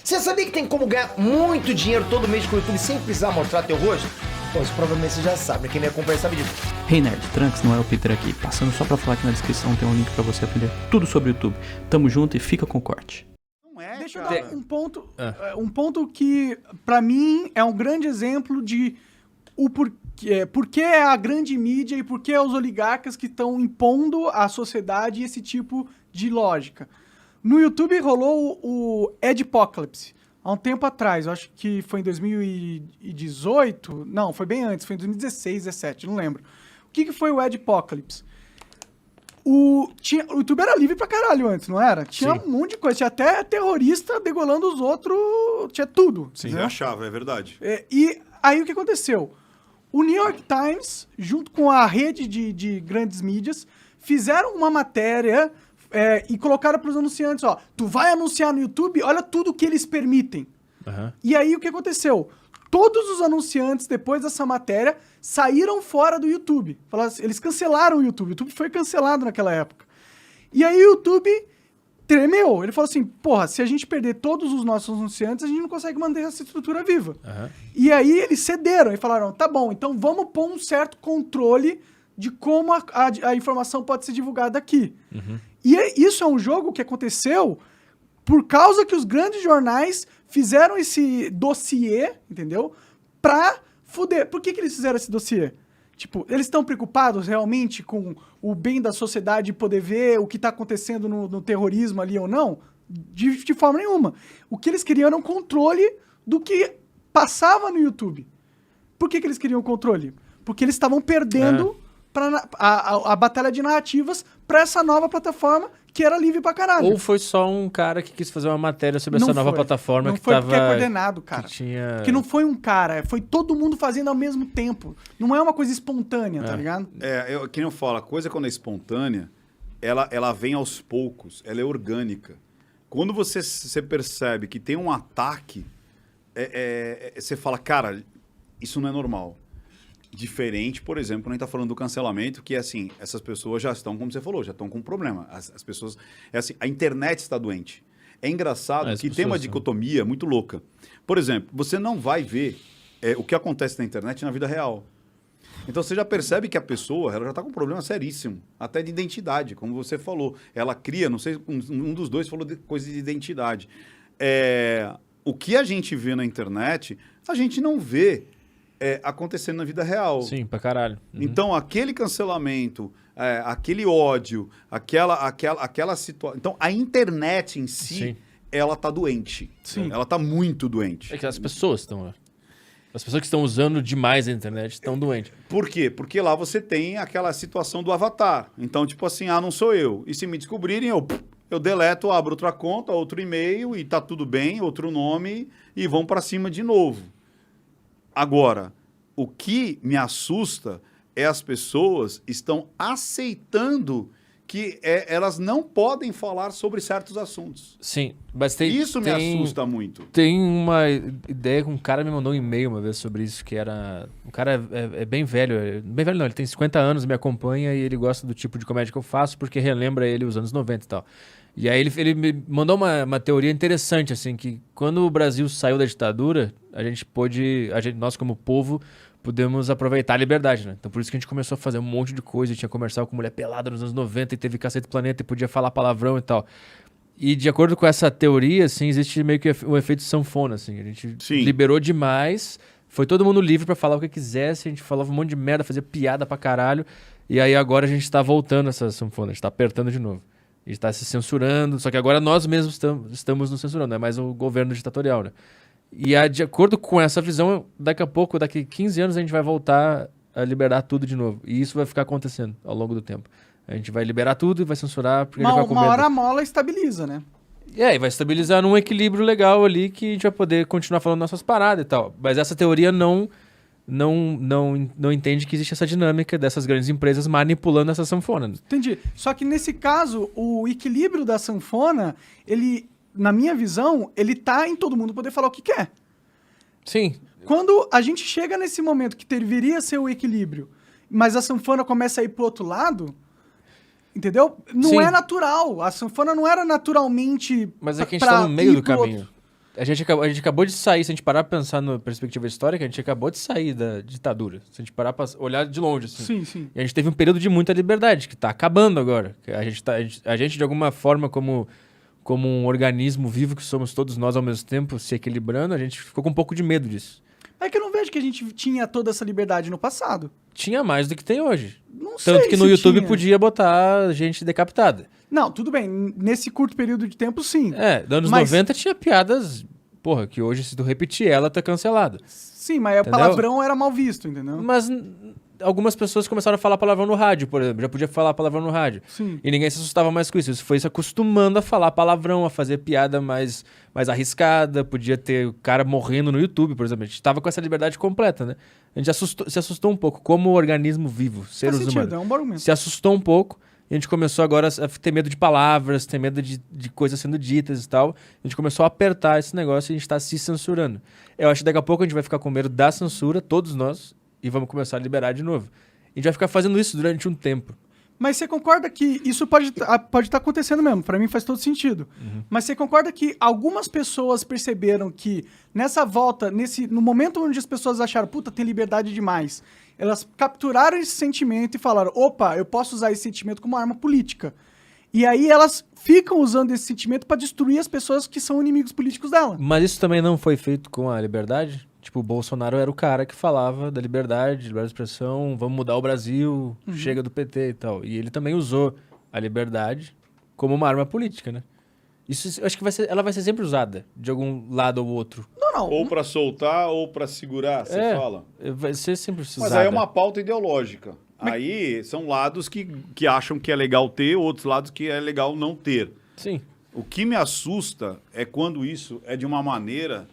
Você sabia que tem como ganhar muito dinheiro todo mês com o YouTube sem precisar mostrar teu rosto? Pô, isso provavelmente você já sabe, quem me acompanha sabe disso. Hey Nerd, Trunks, não é o Peter aqui. Passando só pra falar que na descrição tem um link pra você aprender tudo sobre o YouTube. Tamo junto e fica com o corte. Não é, Deixa eu cara. dar um ponto que, pra mim, é um grande exemplo de por que é a grande mídia e por que é os oligarcas que estão impondo à sociedade esse tipo de lógica. No YouTube rolou o Adpocalypse, há um tempo atrás, eu acho que foi em 2018, não, foi bem antes, foi em 2016, 2017, não lembro. O que foi o Adpocalypse? O YouTube era livre pra caralho antes, não era? Tinha um monte de coisa, tinha até terrorista degolando os outros, tinha tudo. Sim, entendeu? eu achava, é verdade. E aí o que aconteceu? O New York Times, junto com a rede de grandes mídias, fizeram uma matéria e colocaram para os anunciantes, ó, tu vai anunciar no YouTube, olha tudo que eles permitem. Uhum. E aí o que aconteceu? Todos os anunciantes, depois dessa matéria, saíram fora do YouTube. Eles cancelaram o YouTube. O YouTube foi cancelado naquela época. E aí o YouTube tremeu. Ele falou assim, porra, se a gente perder todos os nossos anunciantes, a gente não consegue manter essa estrutura viva. Uhum. E aí eles cederam e falaram, tá bom, então vamos pôr um certo controle de como a informação pode ser divulgada aqui. Uhum. E isso é um jogo que aconteceu por causa que os grandes jornais fizeram esse dossiê, entendeu? Pra fuder. Por que eles fizeram esse dossiê? Tipo, eles estão preocupados realmente com o bem da sociedade poder ver o que tá acontecendo no terrorismo ali ou não? De forma nenhuma. O que eles queriam era um controle do que passava no YouTube. Por que eles queriam controle? Porque eles estavam perdendo a batalha de narrativas pra essa nova plataforma que era livre pra caralho. Ou foi só um cara que quis fazer uma matéria sobre essa nova plataforma não que foi tava... porque é coordenado, cara. Que tinha... Porque não foi um cara, foi todo mundo fazendo ao mesmo tempo. Não é uma coisa espontânea, tá ligado? Que nem eu falo, a coisa quando é espontânea, ela vem aos poucos, ela é orgânica. Quando você percebe que tem um ataque, você fala, cara, isso não é normal. Diferente, por exemplo, quando a gente está falando do cancelamento, que é assim, essas pessoas já estão, como você falou, já estão com um problema. As pessoas... É assim, a internet está doente. É engraçado que tem uma dicotomia muito louca. Por exemplo, você não vai ver o que acontece na internet na vida real. Então você já percebe que a pessoa ela já está com um problema seríssimo, até de identidade, como você falou. Ela cria, não sei, um dos dois falou de coisa de identidade. O que a gente vê na internet, a gente não vê acontecendo na vida real. Sim, pra caralho. Uhum. Então, aquele cancelamento, aquele ódio, aquela situação... Então, a internet em si, ela tá doente. Sim. Ela tá muito doente. É que as pessoas estão... As pessoas que estão usando demais a internet estão doentes. Por quê? Porque lá você tem aquela situação do avatar. Então, tipo assim, não sou eu. E se me descobrirem, eu deleto, abro outra conta, outro e-mail e tá tudo bem, outro nome e vão para cima de novo. Agora, o que me assusta é as pessoas estão aceitando que elas não podem falar sobre certos assuntos. Sim, mas Isso me assusta muito. Tem uma ideia que um cara me mandou um e-mail uma vez sobre isso, que era... O cara é bem velho. Bem velho não, ele tem 50 anos, me acompanha e ele gosta do tipo de comédia que eu faço porque relembra ele os anos 90 e tal. E aí ele me mandou uma teoria interessante, assim, que quando o Brasil saiu da ditadura, nós como povo, pudemos aproveitar a liberdade, né? Então por isso que a gente começou a fazer um monte de coisa, tinha comercial com mulher pelada nos anos 90 e teve Cacete Planeta e podia falar palavrão e tal. E de acordo com essa teoria, assim, existe meio que um efeito sanfona, assim. A gente liberou demais, foi todo mundo livre pra falar o que quisesse, a gente falava um monte de merda, fazia piada pra caralho, e aí agora a gente tá voltando essa sanfona, a gente tá apertando de novo. A gente está se censurando, só que agora nós mesmos estamos nos censurando, não é mais o governo ditatorial, né? E de acordo com essa visão, daqui 15 anos, a gente vai voltar a liberar tudo de novo. E isso vai ficar acontecendo ao longo do tempo. A gente vai liberar tudo e vai censurar, porque a gente vai com medo. Uma hora a mola estabiliza, né? E vai estabilizar num equilíbrio legal ali que a gente vai poder continuar falando nossas paradas e tal. Mas essa teoria não entende que existe essa dinâmica dessas grandes empresas manipulando essa sanfona. Entendi. Só que nesse caso, o equilíbrio da sanfona, ele, na minha visão, ele tá em todo mundo poder falar o que quer. Sim. Quando a gente chega nesse momento que deveria ser o equilíbrio, mas a sanfona começa a ir pro outro lado, entendeu? Não Sim. é natural. A sanfona não era naturalmente... Mas é que a gente tá no meio do caminho. A gente acabou de sair, se a gente parar pra pensar na perspectiva histórica, a gente acabou de sair da ditadura. Se a gente parar pra olhar de longe, assim. Sim, sim. E a gente teve um período de muita liberdade, que tá acabando agora. A gente de alguma forma, como um organismo vivo que somos todos nós ao mesmo tempo, se equilibrando, a gente ficou com um pouco de medo disso. É que eu não vejo que a gente tinha toda essa liberdade no passado. Tinha mais do que tem hoje. Não sei Tanto que no se YouTube tinha. podia botar gente decapitada. Não, tudo bem. Nesse curto período de tempo, sim. Nos anos Mas- 90 tinha piadas, porra, que hoje se tu repetir ela, tá cancelado. Sim, mas o Entendeu? palavrão era mal visto, entendeu? Mas algumas pessoas começaram a falar palavrão no rádio, por exemplo. Já podia falar palavrão no rádio. Sim. E ninguém se assustava mais com isso. Isso foi se acostumando a falar palavrão, a fazer piada mais arriscada. Podia ter o cara morrendo no YouTube, por exemplo. A gente tava com essa liberdade completa, né? A gente se assustou um pouco, como organismo vivo, seres Faz sentido, humanos. é um bom argumento. Se assustou um pouco. E a gente começou agora a ter medo de palavras, ter medo de coisas sendo ditas e tal. A gente começou a apertar esse negócio e a gente tá se censurando. Eu acho que daqui a pouco a gente vai ficar com medo da censura, todos nós, e vamos começar a liberar de novo. A gente vai ficar fazendo isso durante um tempo. Mas você concorda que isso pode estar acontecendo mesmo? Pra mim faz todo sentido. Mas você concorda que algumas pessoas perceberam que nessa volta, no momento onde as pessoas acharam, puta, tem liberdade demais, elas capturaram esse sentimento e falaram, opa, eu posso usar esse sentimento como arma política. E aí elas ficam usando esse sentimento pra destruir as pessoas que são inimigos políticos dela. Mas isso também não foi feito com a liberdade? Tipo, o Bolsonaro era o cara que falava da liberdade de expressão, vamos mudar o Brasil, chega do PT e tal. E ele também usou a liberdade como uma arma política, né? Isso, eu acho que ela vai ser sempre usada, de algum lado ou outro. Não. Ou pra soltar ou pra segurar, você fala. Vai ser sempre usada. Mas aí é uma pauta ideológica. Aí são lados que acham que é legal ter, outros lados que é legal não ter. Sim. O que me assusta é quando isso é de uma maneira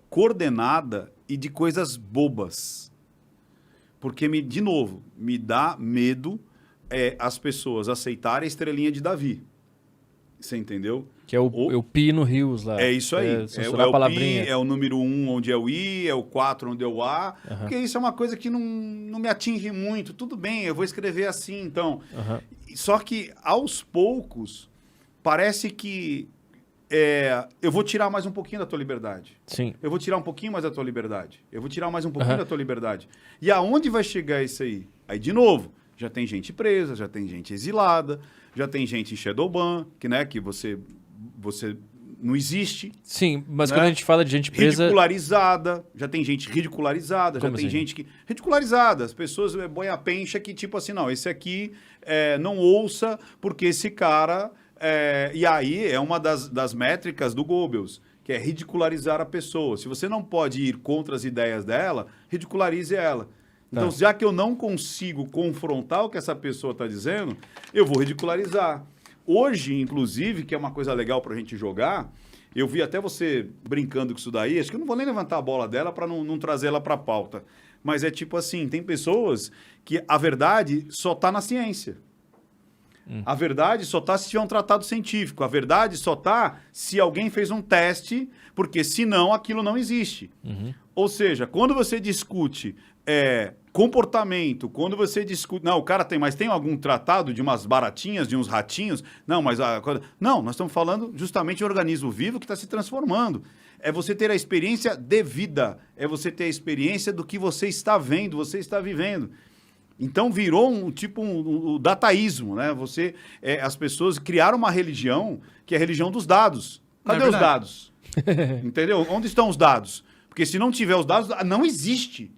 coordenada e de coisas bobas. Porque, de novo, me dá medo as pessoas aceitarem a estrelinha de Davi. Você entendeu? Que é o Pi no Rios lá. É isso aí. Censurar a o palavrinha. Pi, é o número 1 onde é o I, é o 4 onde é o A. Porque isso é uma coisa que não me atinge muito. Tudo bem, eu vou escrever assim, então. Só que, aos poucos, parece que eu vou tirar mais um pouquinho da tua liberdade. Sim. Eu vou tirar um pouquinho mais da tua liberdade. Eu vou tirar mais um pouquinho da tua liberdade. E aonde vai chegar isso aí? Aí, de novo, já tem gente presa, já tem gente exilada, já tem gente em Shadowban, que você não existe. Sim, mas Né? quando a gente fala de gente presa... Ridicularizada, já tem gente ridicularizada, Como já tem assim? gente que... Ridicularizada, as pessoas põem a pencha que tipo assim, não, esse aqui não ouça porque esse cara... e aí é uma das métricas do Goebbels, que é ridicularizar a pessoa. Se você não pode ir contra as ideias dela, ridicularize ela. Então, já que eu não consigo confrontar o que essa pessoa está dizendo, eu vou ridicularizar. Hoje, inclusive, que é uma coisa legal para a gente jogar, eu vi até você brincando com isso daí, acho que eu não vou nem levantar a bola dela para não trazer ela para a pauta. Mas é tipo assim, tem pessoas que a verdade só está na ciência. A verdade só está se tiver um tratado científico. A verdade só está se alguém fez um teste, porque senão aquilo não existe. Ou seja, quando você discute comportamento, quando você discute... Não, o cara tem algum tratado de umas baratinhas, de uns ratinhos? Não, mas... Não, nós estamos falando justamente de um organismo vivo que está se transformando. É você ter a experiência de vida. É você ter a experiência do que você está vendo, você está vivendo. Então virou um dataísmo, né? As pessoas criaram uma religião que é a religião dos dados. Cadê os dados? Entendeu? Onde estão os dados? Porque se não tiver os dados, não existe.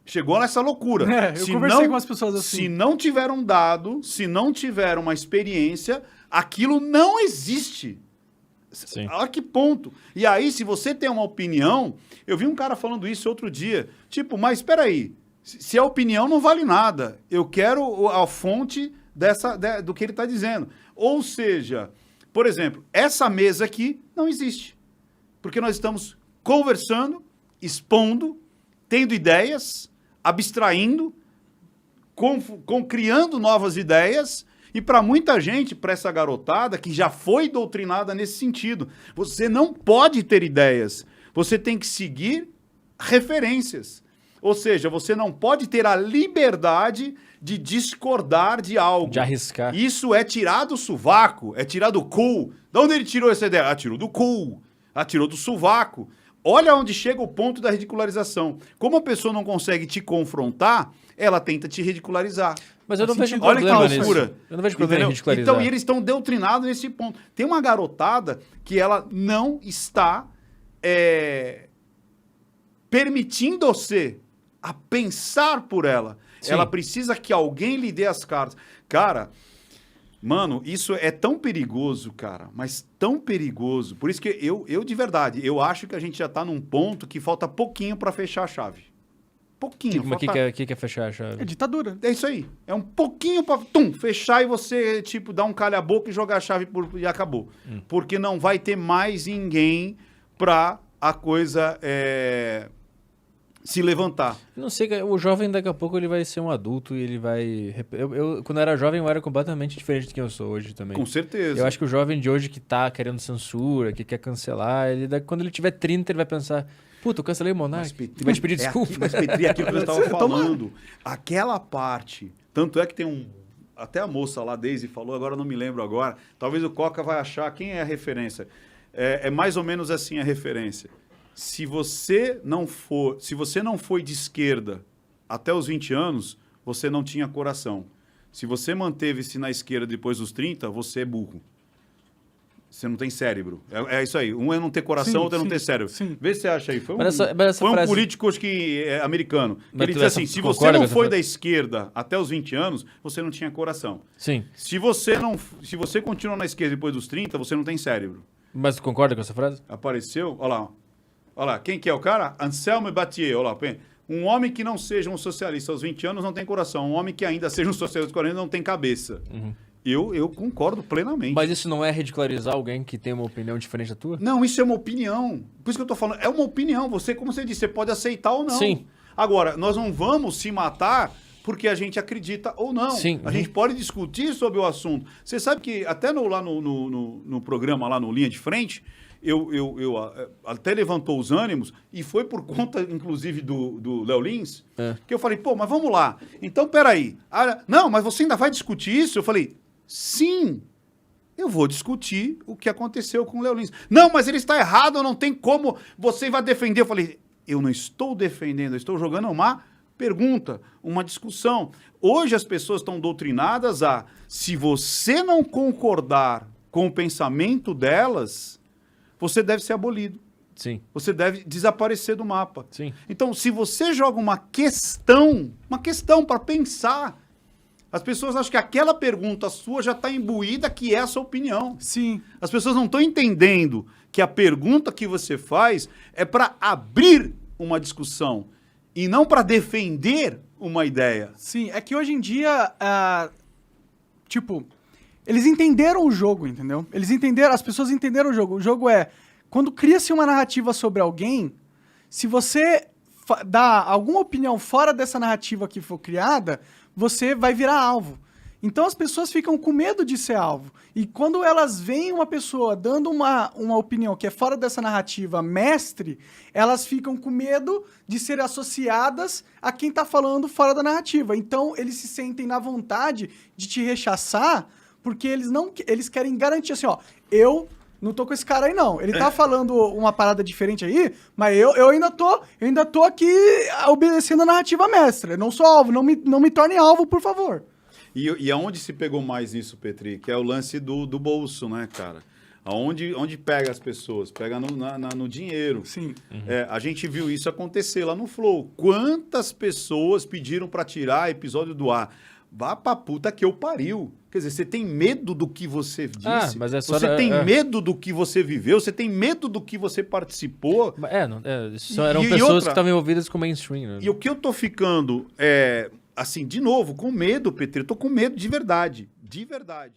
Chegou nessa loucura. Eu conversei com as pessoas assim. Se não tiver um dado, se não tiver uma experiência, aquilo não existe. Sim. A que ponto? E aí, se você tem uma opinião... Eu vi um cara falando isso outro dia. Tipo, mas espera aí. Se a opinião não vale nada, eu quero a fonte do que ele está dizendo. Ou seja, por exemplo, essa mesa aqui não existe. Porque nós estamos conversando, expondo, tendo ideias, abstraindo, criando novas ideias. E para muita gente, para essa garotada que já foi doutrinada nesse sentido, você não pode ter ideias. Você tem que seguir referências. Ou seja, você não pode ter a liberdade de discordar de algo. De arriscar. Isso é tirar do sovaco, é tirar do cu. De onde ele tirou essa ideia? Ah, tirou do cu. Ela tirou do sovaco. Olha onde chega o ponto da ridicularização. Como a pessoa não consegue te confrontar, ela tenta te ridicularizar. Mas eu não vejo Olha que problema nisso. loucura. Eu não vejo problema em Entendeu? ridicularizar. Então, e eles estão doutrinados nesse ponto. Tem uma garotada que ela não está permitindo você a pensar por ela. Sim. Ela precisa que alguém lhe dê as cartas. Cara, mano, isso é tão perigoso, cara, mas tão perigoso. Por isso que eu de verdade, eu acho que a gente já tá num ponto que falta pouquinho para fechar a chave. Pouquinho. Mas o que é fechar a chave? É ditadura. É isso aí. É um pouquinho pra fechar e você, tipo, dar um calha-boca e jogar a chave e acabou. Porque não vai ter mais ninguém pra a coisa se levantar. Não sei, o jovem daqui a pouco ele vai ser um adulto e ele vai... Eu quando eu era jovem, eu era completamente diferente de quem eu sou hoje também. Com certeza. Eu acho que o jovem de hoje que tá querendo censura, que quer cancelar, quando ele tiver 30, ele vai pensar... Puta, eu cancelei o Monark. Ele vai te pedir desculpa. Mas, Petri, aquilo que eu estava falando. Aquela parte. Tanto é que tem um... Até a moça lá, Daisy, falou, agora eu não me lembro agora. Talvez o Coca vai achar quem é a referência. É mais ou menos assim a referência. Se você não foi de esquerda até os 20 anos, você não tinha coração. Se você manteve-se na esquerda depois dos 30, você é burro. Você não tem cérebro. É isso aí. Um é não ter coração, outro é não ter cérebro. Sim. Vê se você acha aí. Foi Mas essa foi um frase... político, acho que americano. Mas Ele tu disse assim, se você concorda não com essa foi frase? da esquerda até os 20 anos, você não tinha coração. Sim. Se você continua na esquerda depois dos 30, você não tem cérebro. Mas tu concorda com essa frase? Apareceu, olha lá. Olha lá, quem que é o cara? Anselme Battier, olha lá. Um homem que não seja um socialista aos 20 anos não tem coração. Um homem que ainda seja um socialista aos 40 não tem cabeça. Eu concordo plenamente. Mas isso não é ridicularizar alguém que tem uma opinião diferente da tua? Não, isso é uma opinião. Por isso que eu tô falando, é uma opinião. Você, como você disse, você pode aceitar ou não. Sim. Agora, nós não vamos se matar porque a gente acredita ou não. Sim. A gente pode discutir sobre o assunto. Você sabe que até lá no programa, lá no Linha de Frente, eu até levantou os ânimos e foi por conta, inclusive, do Léo Lins, que eu falei, pô, mas vamos lá. Então, peraí. Não, mas você ainda vai discutir isso? Eu falei, sim, eu vou discutir o que aconteceu com o Léo Lins. Não, mas ele está errado, não tem como, você vai defender. Eu falei, eu não estou defendendo, eu estou jogando uma pergunta, uma discussão. Hoje as pessoas estão doutrinadas a, se você não concordar com o pensamento delas, você deve ser abolido. Sim. Você deve desaparecer do mapa. Sim. Então, se você joga uma questão para pensar, as pessoas acham que aquela pergunta sua já está imbuída que é a sua opinião. Sim. As pessoas não estão entendendo que a pergunta que você faz é para abrir uma discussão e não para defender uma ideia. Sim, é que hoje em dia, eles entenderam o jogo, entendeu? As pessoas entenderam o jogo. O jogo é, quando cria-se uma narrativa sobre alguém, se você dá alguma opinião fora dessa narrativa que for criada, você vai virar alvo. Então as pessoas ficam com medo de ser alvo. E quando elas veem uma pessoa dando uma opinião que é fora dessa narrativa mestre, elas ficam com medo de serem associadas a quem está falando fora da narrativa. Então eles se sentem na vontade de te rechaçar, porque eles querem garantir assim, ó, eu não tô com esse cara aí não. Ele tá falando uma parada diferente aí, mas eu ainda tô aqui obedecendo a narrativa mestra. Eu não sou alvo, não me torne alvo, por favor. E aonde se pegou mais isso, Petri? Que é o lance do bolso, né, cara? Onde pega as pessoas? Pega no dinheiro. Sim. A gente viu isso acontecer lá no Flow. Quantas pessoas pediram para tirar episódio do ar? Vá pra puta que eu pariu. Quer dizer, você tem medo do que você disse? Mas é só você tem medo do que você viveu? Você tem medo do que você participou? Eram pessoas que estavam envolvidas com o mainstream. Né? E o que eu tô ficando, assim, de novo, com medo, Petri. Eu tô com medo de verdade. De verdade.